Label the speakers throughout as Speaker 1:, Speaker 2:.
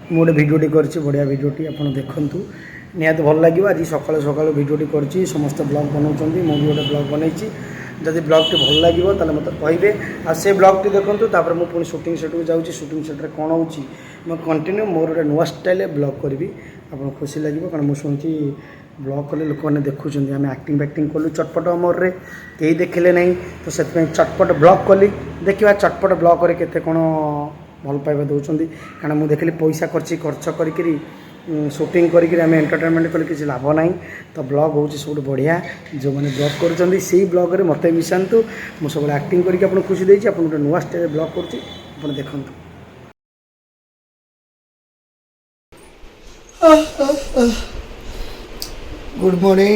Speaker 1: ମୁଁ ଗୋଟେ ଭିଡ଼ିଓଟି କରିଛି ବଢ଼ିଆ ଭିଡ଼ିଓଟି ଆପଣ ଦେଖନ୍ତୁ ନିହାତି ଭଲ ଲାଗିବ। ଆଜି ସକାଳୁ ସକାଳୁ ଭିଡ଼ିଓଟି କରିଛି, ସମସ୍ତେ ବ୍ଲଗ୍ ବନାଉଛନ୍ତି, ମୁଁ ବି ଗୋଟେ ବ୍ଲଗ୍ ବନେଇଛି। ଯଦି ବ୍ଲଗ୍ଟି ଭଲ ଲାଗିବ ତାହେଲେ ମୋତେ କହିବେ, ଆଉ ସେ ବ୍ଲଗ୍ଟି ଦେଖନ୍ତୁ। ତାପରେ ମୁଁ ପୁଣି ସୁଟିଂ ସେଟ୍କୁ ଯାଉଛି, ସୁଟିଂ ସେଟ୍ରେ କ'ଣ ହେଉଛି ମୁଁ କଣ୍ଟିନ୍ୟୁ ମୋର ଗୋଟେ ନୂଆ ଷ୍ଟାଇଲ୍ରେ ବ୍ଲଗ୍ କରିବି, ଆପଣ ଖୁସି ଲାଗିବ। କାରଣ ମୁଁ ଶୁଣିଛି ବ୍ଲଗ୍ କଲେ ଲୋକମାନେ ଦେଖୁଛନ୍ତି, ଆମେ ଆକ୍ଟିଂ ଫାକ୍ଟିଂ କଲୁ ଚଟପଟ ଅମରରେ, କେହି ଦେଖିଲେ ନାହିଁ, ତ ସେଥିପାଇଁ ଚଟପଟ ବ୍ଲଗ୍ କଲି। ଦେଖିବା ଚଟପଟ ବ୍ଲଗ୍ରେ କେତେ କ'ଣ ଭଲ ପାଇବା ଦେଉଛନ୍ତି। କାରଣ ମୁଁ ଦେଖିଲି ପଇସା ଖର୍ଚ୍ଚ କରିକିରି ସୁଟିଂ କରିକିରି ଆମେ ଏଣ୍ଟରଟେନମେଣ୍ଟ କଲେ କିଛି ଲାଭ ନାହିଁ। ତ ବ୍ଲଗ୍ ହେଉଛି ସବୁଠୁ ବଢ଼ିଆ। ଯେଉଁମାନେ ବ୍ଲଗ୍ କରୁଛନ୍ତି ସେଇ ବ୍ଲଗ୍ରେ ମୋତେ ମିଶାନ୍ତୁ। ମୁଁ ସବୁବେଳେ ଆକ୍ଟିଂ କରିକି ଆପଣଙ୍କୁ ଖୁସି ଦେଇଛି। ଆପଣ ଗୋଟେ ନୂଆ ଷ୍ଟେଜ୍ରେ ବ୍ଲଗ୍ କରୁଛି, ଆପଣ ଦେଖନ୍ତୁ। Good morning.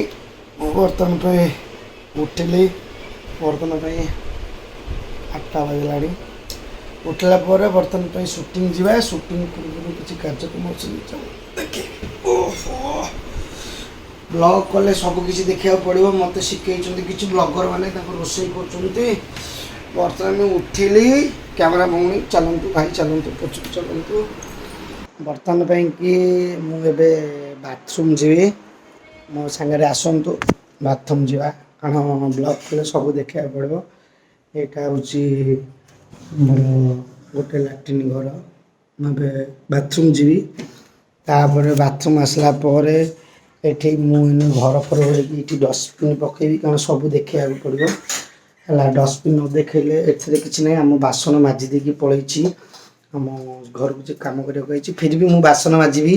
Speaker 1: ମୁଁ ବର୍ତ୍ତମାନ ପାଇଁ ଉଠିଲି, ବର୍ତ୍ତମାନ ପାଇଁ 8ଟା ବାଜିଲାଣି। ଉଠିଲା ପରେ ବର୍ତ୍ତମାନ ପାଇଁ ସୁଟିଂ ଯିବା। ସୁଟିଂ ପୂର୍ବରୁ କିଛି କାର୍ଯ୍ୟକ୍ରମ ଅଛି, ଦେଖି ବ୍ଲଗ୍ କଲେ ସବୁକିଛି ଦେଖିବାକୁ ପଡ଼ିବ। ମୋତେ ଶିଖେଇଛନ୍ତି କିଛି ବ୍ଲଗର ମାନେ, ତାଙ୍କ ରୋଷେଇ କରୁଛନ୍ତି। ବର୍ତ୍ତମାନ ମୁଁ ଉଠିଲି, କ୍ୟାମେରା ଭଉଣୀ ଚାଲନ୍ତୁ, ଭାଇ ଚାଲନ୍ତୁ, ପଛକୁ ଚାଲନ୍ତୁ। ବର୍ତ୍ତମାନ ପାଇଁକି ମୁଁ ଏବେ ବାଥରୁମ୍ ଯିବି, ମୋ ସାଙ୍ଗରେ ଆସନ୍ତୁ ବାଥରୁମ୍ ଯିବା। କାରଣ ବ୍ଲଗ୍ କଲେ ସବୁ ଦେଖିବାକୁ ପଡ଼ିବ। ଏଇଟା ହେଉଛି ମୋର ଗୋଟେ ଲାଟ୍ରିନ୍ ଘର, ମୁଁ ଏବେ ବାଥରୁମ୍ ଯିବି। ତାପରେ ବାଥରୁମ୍ ଆସିଲା ପରେ ଏଠି ମୁଁ ଘର ଫର ହୋଇକି ଏଠି ଡଷ୍ଟବିନ୍ ପକାଇବି, କାରଣ ସବୁ ଦେଖିବାକୁ ପଡ଼ିବ ହେଲା। ଡଷ୍ଟବିନ୍ ନ ଦେଖେଇଲେ ଏଥିରେ କିଛି ନାହିଁ। ଆମ ବାସନ ମାଜି ଦେଇକି ପଳେଇଛି, ଆମ ଘରକୁ ଯେ କାମ କରିବାକୁ ହେଇଛି, ଫିର୍ ବି ମୁଁ ବାସନ ମାଜିବି।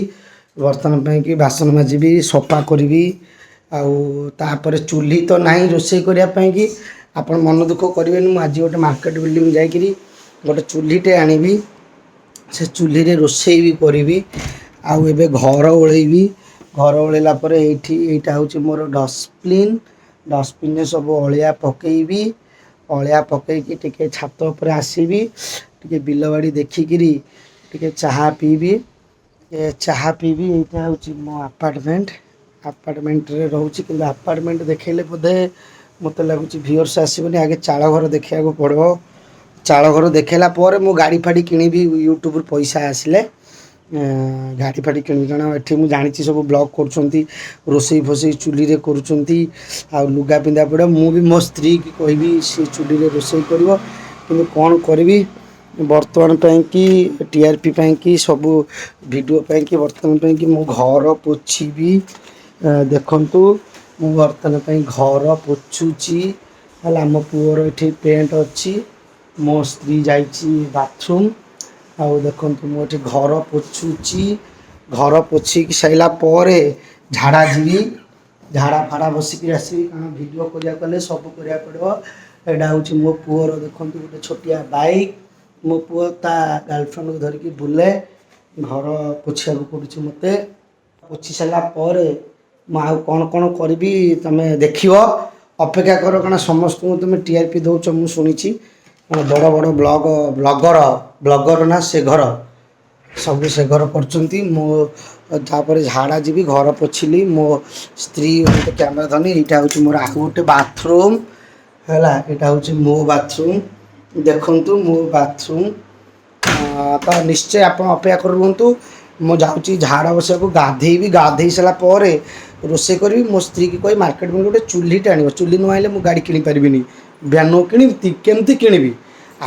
Speaker 1: ବର୍ତ୍ତମାନ ପାଇଁକି ବାସନ ମାଜିବି, ସଫା କରିବି। ଆଉ ତାପରେ ଚୁଲି ତ ନାହିଁ ରୋଷେଇ କରିବା ପାଇଁକି, ଆପଣ ମନ ଦୁଃଖ କରିବେନି। ମୁଁ ଆଜି ଗୋଟେ ମାର୍କେଟ ବିଲ୍ଡିଂ ଯାଇକିରି ଗୋଟେ ଚୁଲିଟେ ଆଣିବି, ସେ ଚୁଲିରେ ରୋଷେଇ ବି କରିବି। ଆଉ ଏବେ ଘର ଓଳେଇବି। ଘର ଓଳେଇଲା ପରେ ଏଇଟା ହେଉଛି ମୋର ଡଷ୍ଟବିନ୍। ଡଷ୍ଟବିନ୍ରେ ସବୁ ଅଳିଆ ପକେଇବି। ଅଳିଆ ପକେଇକି ଟିକେ ଛାତ ଉପରେ ଆସିବି, ଟିକେ ବିଲବାଡ଼ି ଦେଖିକିରି ଟିକେ ଚାହା ପିଇବି। ଚାହା ପିଇବି। ଏଇଟା ହେଉଛି ମୋ ଆପାର୍ଟମେଣ୍ଟରେ ରହୁଛି, କିନ୍ତୁ ଆପାର୍ଟମେଣ୍ଟ ଦେଖେଇଲେ ବୋଧେ ମୋତେ ଲାଗୁଛି ଭିଉଅର୍ସ ଆସିବନି। ଆଗେ ଚାଳ ଘର ଦେଖିବାକୁ ପଡ଼ିବ। ଚାଳ ଘର ଦେଖେଇଲା ପରେ ମୁଁ ଗାଡ଼ି ଫାଡ଼ି କିଣିବି, ୟୁଟ୍ୟୁବରୁ ପଇସା ଆସିଲେ ଗାଡ଼ି ଫାଡ଼ି କିଣିବି। କାରଣ ଏଠି ମୁଁ ଜାଣିଛି ସବୁ ବ୍ଲଗ୍ କରୁଛନ୍ତି, ରୋଷେଇ ଫୋଷେଇ ଚୁଲିରେ କରୁଛନ୍ତି, ଆଉ ଲୁଗା ପିନ୍ଧା ପଡ଼ିବ। ମୁଁ ବି ମୋ ସ୍ତ୍ରୀକି କହିବି ସେ ଚୁଲିରେ ରୋଷେଇ କରିବ, କିନ୍ତୁ କ'ଣ କରିବି ବର୍ତ୍ତମାନ ପାଇଁକି TRP ପାଇଁକି, ସବୁ ଭିଡ଼ିଓ ପାଇଁକି ବର୍ତ୍ତମାନ ପାଇଁକି ମୁଁ ଘର ପୋଛିବି। ଦେଖନ୍ତୁ ମୁଁ ବର୍ତ୍ତମାନ ପାଇଁ ଘର ପୋଛୁଛି ହେଲା। ଆମ ପୁଅର ଏଠି ପେଣ୍ଟ ଅଛି, ମୋ ସ୍ତ୍ରୀ ଯାଇଛି ବାଥରୁମ୍। ଆଉ ଦେଖନ୍ତୁ ମୁଁ ଏଠି ଘର ପୋଛୁଛି। ଘର ପୋଛିକି ସାରିଲା ପରେ ଝାଡ଼ା ଯିବି, ଝାଡ଼ା ଫାଡ଼ା ବସିକି ଆସିବି। କାରଣ ଭିଡ଼ିଓ କରିବାକୁ ଗଲେ ସବୁ କରିବାକୁ ପଡ଼ିବ। ଏଇଟା ହେଉଛି ମୋ ପୁଅର, ଦେଖନ୍ତୁ ଗୋଟେ ଛୋଟିଆ ବାଇକ୍। ମୋ ପୁଅ ତା ଗାର୍ଲଫ୍ରେଣ୍ଡକୁ ଧରିକି ବୁଲେ। ଘର ପୋଛିବାକୁ ପଡ଼ୁଛି ମୋତେ। ପୋଛି ସାରିଲା ପରେ ମୁଁ ଆଉ କ'ଣ କ'ଣ କରିବି ତୁମେ ଦେଖିବ, ଅପେକ୍ଷା କର। କାରଣ ସମସ୍ତଙ୍କୁ ତୁମେ TRP ଦେଉଛ, ମୁଁ ଶୁଣିଛି। ବଡ଼ ବଡ଼ ବ୍ଲଗର ନା ସେ ଘର, ସବୁ ସେ ଘର କରୁଛନ୍ତି। ମୋ ତାପରେ ଝାଡ଼ା ଯିବି, ଘର ପୋଛିଲି, ମୋ ସ୍ତ୍ରୀ ଗୋଟେ କ୍ୟାମେରା ଧରି। ଏଇଟା ହେଉଛି ମୋର ଆଉ ଗୋଟେ ବାଥରୁମ୍ ହେଲା। ଏଇଟା ହେଉଛି ମୋ ବାଥରୁମ୍, ଦେଖନ୍ତୁ ମୋ ବାଥରୁମ୍। ତ ନିଶ୍ଚୟ ଆପଣ ଅପେକ୍ଷା କରି ରୁହନ୍ତୁ। ମୁଁ ଯାଉଛି ଝାଡ଼ା ବସିବାକୁ, ଗାଧେଇବି। ଗାଧେଇ ସାରିଲା ପରେ ରୋଷେଇ କରିବି। ମୋ ସ୍ତ୍ରୀକି କହି ମାର୍କେଟ ବିଲ୍ଡିଂ ଗୋଟେ ଚୁଲିଟେ ଆଣିବ। ଚୁଲି ନ ଆଣିଲେ ମୁଁ ଗାଡ଼ି କିଣିପାରିବିନି, ବ୍ୟାନୋ କିଣିବି, କେମିତି କିଣିବି।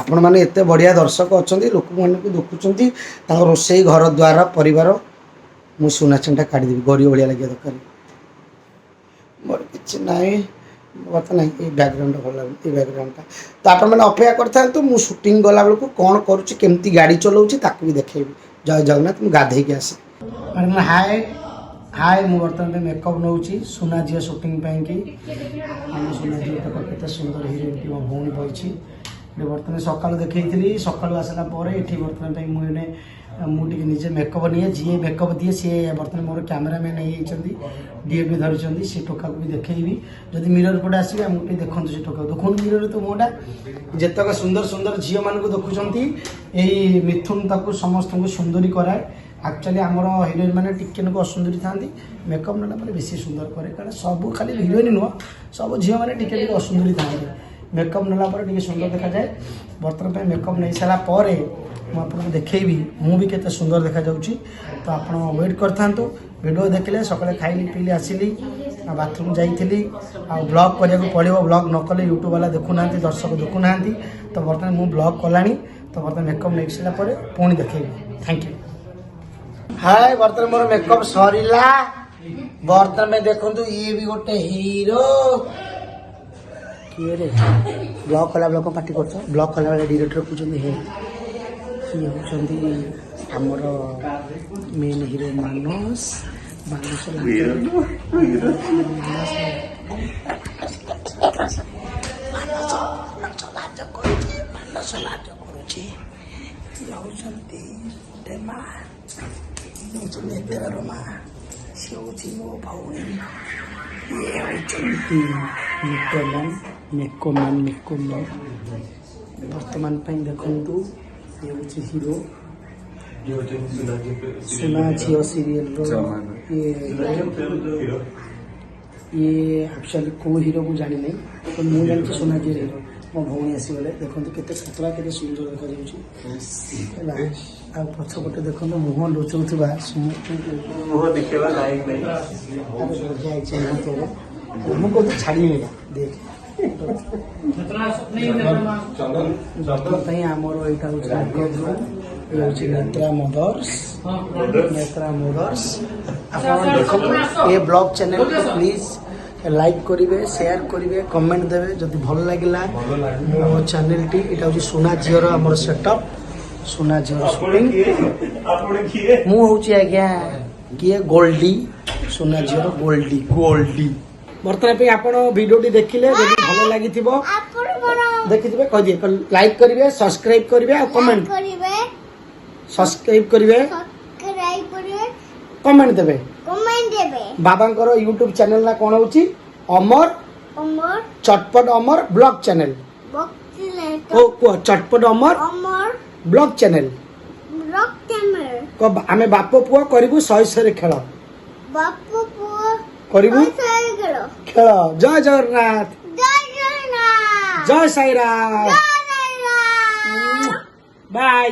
Speaker 1: ଆପଣମାନେ ଏତେ ବଢ଼ିଆ ଦର୍ଶକ ଅଛନ୍ତି, ଲୋକମାନଙ୍କୁ ଦେଖୁଛନ୍ତି, ତାଙ୍କ ରୋଷେଇ ଘର ଦ୍ୱାର ପରିବାର, ମୁଁ ସୁନା ଚେଣ୍ଟା କାଢ଼ିଦେବି। ଗରିବ ଭଳିଆ ଲାଗିବା ଦରକାର। ମୋର କିଛି ନାହିଁ କଥା ନାହିଁ। ଏଇ ବ୍ୟାକଗ୍ରାଉଣ୍ଡଟା ଭଲ ଲାଗୁନି, ଏଇ ବ୍ୟାକଗ୍ରାଉଣ୍ଡଟା। ତ ଆପଣମାନେ ଅପେକ୍ଷା କରିଥାନ୍ତୁ। ମୁଁ ସୁଟିଂ ଗଲାବେଳକୁ କ'ଣ କରୁଛି, କେମିତି ଗାଡ଼ି ଚଲାଉଛି, ତାକୁ ବି ଦେଖେଇବି। ଜୟ ଜଗନ୍ନାଥ। ମୁଁ ଗାଧେଇକି ଆସେ। ହାଏ, ମୁଁ ବର୍ତ୍ତମାନ ମେକଅପ୍ ନେଉଛି ସୁନା ଝିଅ ସୁଟିଂ ପାଇଁକି। ଆମ ସୁନା ଝିଅ ଦେଖ କେତେ ସୁନ୍ଦର ହିରୋଇନଟି ମୋ ଭଉଣୀ ବହିଛି। ବର୍ତ୍ତମାନ ସକାଳୁ ଦେଖେଇଥିଲି, ସକାଳୁ ଆସିଲା ପରେ ଏଠି ବର୍ତ୍ତମାନ ପାଇଁ ମୁଁ ଟିକେ ନିଜେ ମେକଅପ୍ ନିଏ। ଯିଏ ମେକଅପ୍ ଦିଏ ସିଏ ବର୍ତ୍ତମାନ ମୋର କ୍ୟାମେରାମ୍ୟାନ୍ ହେଇଯାଇଛନ୍ତି, DP ଧରିଛନ୍ତି। ସେ ଟୋକାକୁ ବି ଦେଖେଇବି। ଯଦି ମିରର ପଟେ ଆସିବେ ଆମକୁ ଟିକେ ଦେଖନ୍ତୁ, ସେ ଟୋକାକୁ ଦେଖନ୍ତୁ ମିରରରେ ତ ମୁହଁଟା। ଯେତେକ ସୁନ୍ଦର ସୁନ୍ଦର ଝିଅମାନଙ୍କୁ ଦେଖୁଛନ୍ତି, ଏଇ ମିଥୁନ ତାକୁ ସମସ୍ତଙ୍କୁ ସୁନ୍ଦରୀ କରାଏ। ଆକ୍ଚୁଆଲି ଆମର ହିରୋଇନ୍ ମାନେ ଟିକେ ନାକୁ ଅସୁନ୍ଦରୀ ଥାନ୍ତି, ମେକଅପ୍ ନେଲା ପରେ ବେଶୀ ସୁନ୍ଦର କରେ। କାରଣ ସବୁ ଖାଲି ହିରୋଇନ୍ ନୁହଁ, ସବୁ ଝିଅମାନେ ଟିକେ ଟିକେ ଅସୁନ୍ଦରୀ ଥାନ୍ତି, ମେକଅପ୍ ନେଲା ପରେ ଟିକେ ସୁନ୍ଦର ଦେଖାଯାଏ। ବର୍ତ୍ତମାନ ପାଇଁ ମେକଅପ୍ ନେଇସାରିଲା ପରେ ମୁଁ ଆପଣଙ୍କୁ ଦେଖେଇବି ମୁଁ ବି କେତେ ସୁନ୍ଦର ଦେଖାଯାଉଛି। ତ ଆପଣ ୱେଟ୍ କରିଥାନ୍ତୁ। ଭିଡ଼ିଓ ଦେଖିଲେ ସକାଳେ ଖାଇଲି ପିଇଲି ଆସିଲି ବାଥରୁମ୍ ଯାଇଥିଲି ଆଉ ବ୍ଲଗ୍ କରିବାକୁ ପଡ଼ିବ। ବ୍ଲଗ୍ ନ କଲେ ୟୁଟ୍ୟୁବ୍ ବାଲା ଦେଖୁନାହାନ୍ତି, ଦର୍ଶକ ଦେଖୁନାହାନ୍ତି। ତ ବର୍ତ୍ତମାନ ମୁଁ ବ୍ଲଗ୍ କଲାଣି। ତ ବର୍ତ୍ତମାନ ମେକଅପ୍ ନେଇ ସାରିଲା ପରେ ପୁଣି ଦେଖେଇବି। Thank you. ହାଏ ବର୍ତ୍ତମାନ ମୋର ମେକଅପ୍ ସରିଲା। ବର୍ତ୍ତମାନ ଦେଖନ୍ତୁ ଇଏ ବି ଗୋଟେ ହିରୋ। କିଏ ରେ ବ୍ଲଗ୍ କଲା ବେଳେ କ'ଣ ପାର୍ଟି କରୁଛ? ବ୍ଲଗ୍ କଲାବେଳେ ଡିରେକ୍ଟର କହୁଛନ୍ତି ହେ ଇଏ ହେଉଛନ୍ତି ଆମର ମେନ୍ ହିରୋ ମାନସ। ମା ସେ ହେଉଛି ମୋ ଭଉଣୀ। ଇଏ ହେଉଛନ୍ତି ମେକୋମ୍ୟାନ୍। ବର୍ତ୍ତମାନ ପାଇଁ ଦେଖନ୍ତୁ ଇଏ ହେଉଛି ହିରୋ ସୁନା ଝିଅ ସିରିଏଲର ଇଏ ଆକ୍ଚୁଆଲି କେଉଁ ହିରୋ ମୁଁ ଜାଣିନି, ତ ମୁଁ ଜାଣିଛି ସୁନା ଝିଅ ହିରୋ। ମୋ ଭଉଣୀ ଆସିଗଲେ ଦେଖନ୍ତୁ କେତେ ପତଳା କେତେ ସୁନ୍ଦର ଦେଖାଯାଉଛି ହେଲା। ଆଉ ପଛପଟେ ଦେଖନ୍ତୁ ମୁହଁ ଲୁଚଉଥିବା ମୁହଁ ଦେଖେଇବା ଲାଇକ୍ ନାହିଁ। ମୁଁ କହୁଛି ଛାଡ଼ିବି ଦେଖ ପାଇଁ ଆମର ଏଇଟା ହେଉଛି ଏ ହେଉଛି ନେତ୍ରା ମଦର୍ସ। ଆପଣ ଦେଖନ୍ତୁ ଏ ବ୍ଲଗ୍ ଚ୍ୟାନେଲକୁ ପ୍ଲିଜ୍ ଲାଇକ୍ କରିବେ, ସେୟାର କରିବେ, କମେଣ୍ଟ ଦେବେ ଯଦି ଭଲ ଲାଗିଲା ମୋ ଚ୍ୟାନେଲଟି। ଏଇଟା ହେଉଛି ସୁନା ଝିଅର ଆମର ସେଟଅପ୍, ସୁନା ଝିଅର ସୁଟିଂ। ମୁଁ ହେଉଛି ଆଜ୍ଞା କିଏ ଗୋଲ୍ଡି, ସୁନା ଝିଅର ଗୋଲ୍ଡି। ବର୍ତ୍ତମାନ ପାଇଁ ଆପଣ ଭିଡ଼ିଓଟି ଦେଖିଲେ ଯଦି ଭଲ ଲାଗିଥିବ ଦେଖିଥିବେ କହିଦିଏ ଲାଇକ୍ କରିବେ, ସବସ୍କ୍ରାଇବ୍ କରିବେ ଆଉ କମେଣ୍ଟ ସବସ୍କ୍ରାଇବ୍ କରିବେ, କମେଣ୍ଟ ଦେବେ। ବାବାଙ୍କର ୟୁଟ୍ୟୁବ ଚ୍ୟାନେଲ ନା କ'ଣ ହେଉଛି? ଅମର ଚଟପଟ ଅମର ବ୍ଲଗ୍ ଚ୍ୟାନେଲ। କୁହ ଚଟପଟ ଅମର ବ୍ଲଗ୍ ଚ୍ୟାନେଲ। ଆମେ ବାପ ପୁଅ କରିବୁ 100 ଖେଳ କରିବୁ ଖେଳ। ଜୟ ଜଗନ୍ନାଥ, ଜୟ ସାଇରାମ, ବାଇ।